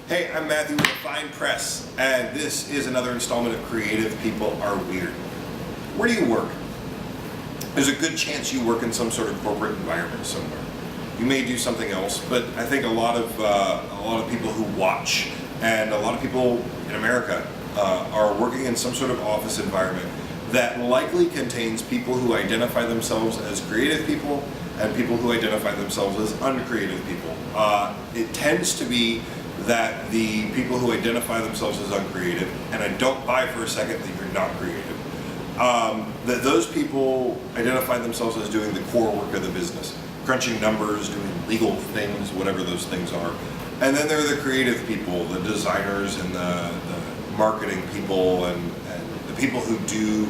Hey, I'm Matthew with Fine Press, and this is another installment of Creative People Are Weird. Where do you work? There's a good chance you work in some sort of corporate environment somewhere. You may do something else, but I think a lot of people who watch and a lot of people in America are working in some sort of office environment that likely contains people who identify themselves as creative people and people who identify themselves as uncreative people. It tends to be that the people who identify themselves as uncreative, and I don't buy for a second that you're not creative, that those people identify themselves as doing the core work of the business, crunching numbers, doing legal things, whatever those things are. And then there are the creative people, the designers and the marketing people and the people who do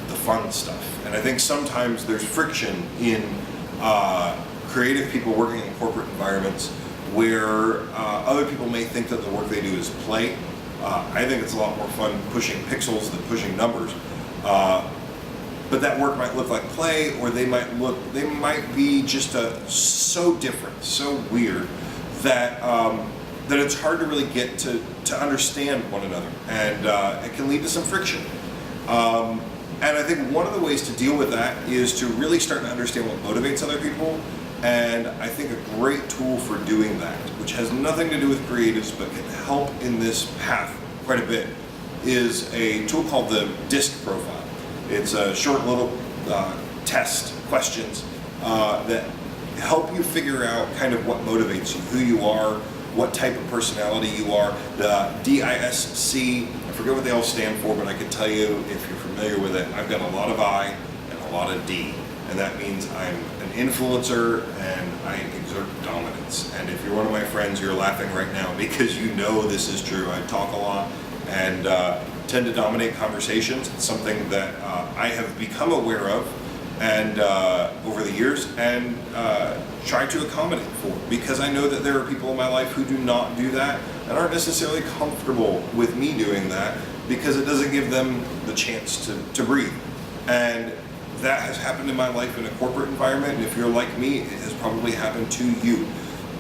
the fun stuff. And I think sometimes there's friction in creative people working in corporate environments where other people may think that the work they do is play. I think it's a lot more fun pushing pixels than pushing numbers. But that work might look like play, or they might be just so different, so weird that that it's hard to really get to understand one another, and it can lead to some friction. And I think one of the ways to deal with that is to really start to understand what motivates other people. And I think a great tool for doing that, which has nothing to do with creatives but can help in this path quite a bit, is a tool called the DISC profile. It's a short little test questions that help you figure out kind of what motivates you, who you are, what type of personality you are. The DISC, I forget what they all stand for, but I can tell you if you're familiar with it, I've got a lot of I and a lot of D. And that means I'm an influencer and I exert dominance. And if you're one of my friends, you're laughing right now because you know this is true. I talk a lot and tend to dominate conversations. It's something that I have become aware of and over the years and try to accommodate for, because I know that there are people in my life who do not do that and aren't necessarily comfortable with me doing that because it doesn't give them the chance to breathe. And that has happened in my life in a corporate environment, and if you're like me, it has probably happened to you.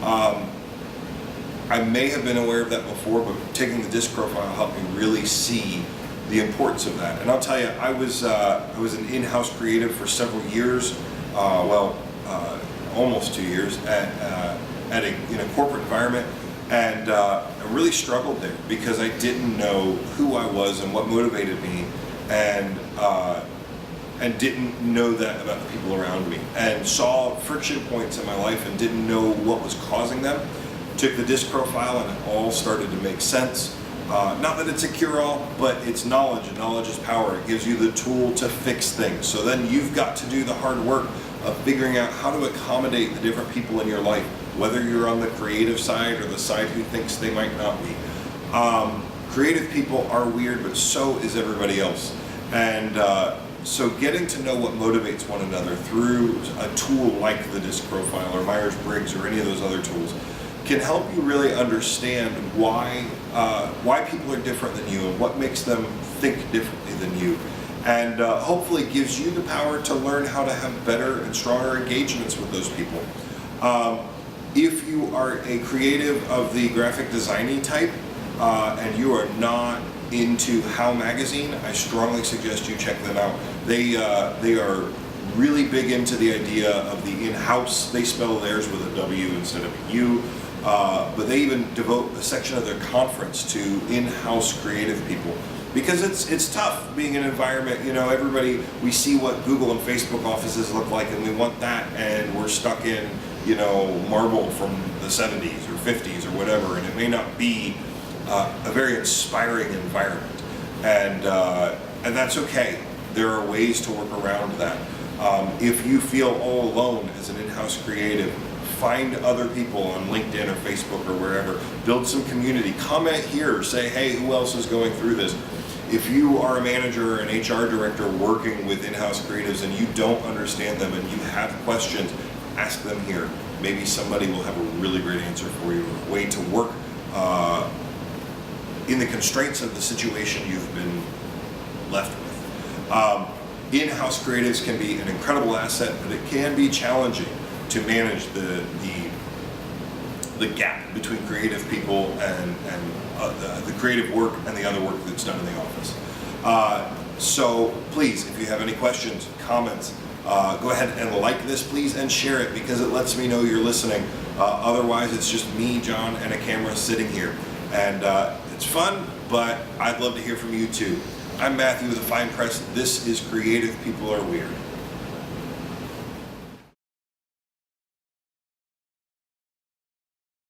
I may have been aware of that before, but taking the DISC profile helped me really see the importance of that. And I'll tell you, I was an in-house creative for several years, almost 2 years in a corporate environment, and I really struggled there because I didn't know who I was and what motivated me, and didn't know that about the people around me, and saw friction points in my life and didn't know what was causing them. Took the DISC profile and it all started to make sense. Not that it's a cure-all, but it's knowledge, and knowledge is power. It gives you the tool to fix things. So then you've got to do the hard work of figuring out how to accommodate the different people in your life, whether you're on the creative side or the side who thinks they might not be. Creative people are weird, but so is everybody else. And so getting to know what motivates one another through a tool like the DISC profile or Myers-Briggs or any of those other tools can help you really understand why people are different than you and what makes them think differently than you. And hopefully gives you the power to learn how to have better and stronger engagements with those people. If you are a creative of the graphic design-y type and you are not into How Magazine, I strongly suggest you check them out. They are really big into the idea of the in-house. They spell theirs with a W instead of a U, but they even devote a section of their conference to in-house creative people, because it's tough being in an environment. You know, we see what Google and Facebook offices look like, and we want that, and we're stuck in, you know, marble from the 70s or 50s or whatever, and it may not be a very inspiring environment, and that's okay. There are ways to work around that. If you feel all alone as an in-house creative, find other people on LinkedIn or Facebook or wherever. Build some community. Comment here. Say, hey, who else is going through this? If you are a manager or an HR director working with in-house creatives and you don't understand them and you have questions, ask them here. Maybe somebody will have a really great answer for you, a way to work in the constraints of the situation you've been left with. In-house creatives can be an incredible asset, but it can be challenging to manage the the gap between creative people and the creative work and the other work that's done in the office. So please, if you have any questions, comments, go ahead and like this, please, and share it, because it lets me know you're listening. Otherwise, it's just me, John, and a camera sitting here. And it's fun, but I'd love to hear from you too. I'm Matthew with the Fine Press. This is Creative People Are Weird.